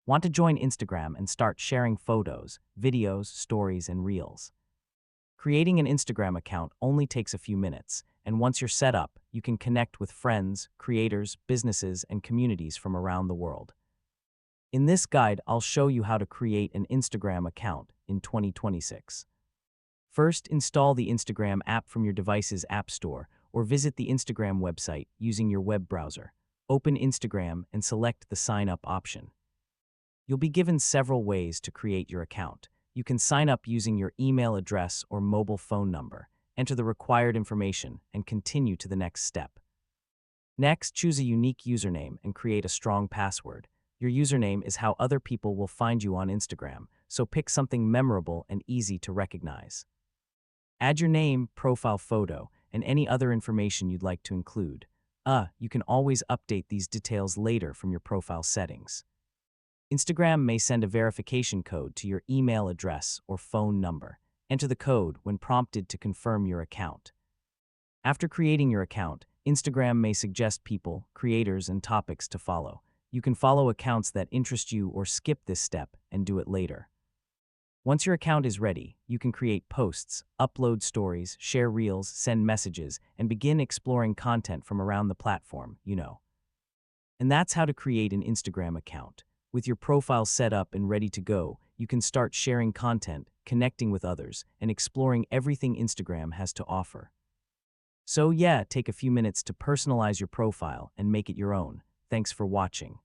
Want to join Instagram and start sharing photos, videos, stories, and reels? Creating an Instagram account only takes a few minutes, and once you're set up, you can connect with friends, creators, businesses, and communities from around the world. In this guide, I'll show you how to create an Instagram account in 2026. First, install the Instagram app from your device's app store or visit the Instagram website using your web browser. Open Instagram and select the Sign Up option. You'll be given several ways to create your account. You can sign up using your email address or mobile phone number, enter the required information, and continue to the next step. Next, choose a unique username and create a strong password. Your username is how other people will find you on Instagram, so pick something memorable and easy to recognize. Add your name, profile photo, and any other information you'd like to include. You can always update these details later from your profile settings. Instagram may send a verification code to your email address or phone number. Enter the code when prompted to confirm your account. After creating your account, Instagram may suggest people, creators, and topics to follow. You can follow accounts that interest you or skip this step and do it later. Once your account is ready, you can create posts, upload stories, share reels, send messages, and begin exploring content from around the platform. And that's how to create an Instagram account. With your profile set up and ready to go, you can start sharing content, connecting with others, and exploring everything Instagram has to offer. So take a few minutes to personalize your profile and make it your own. Thanks for watching.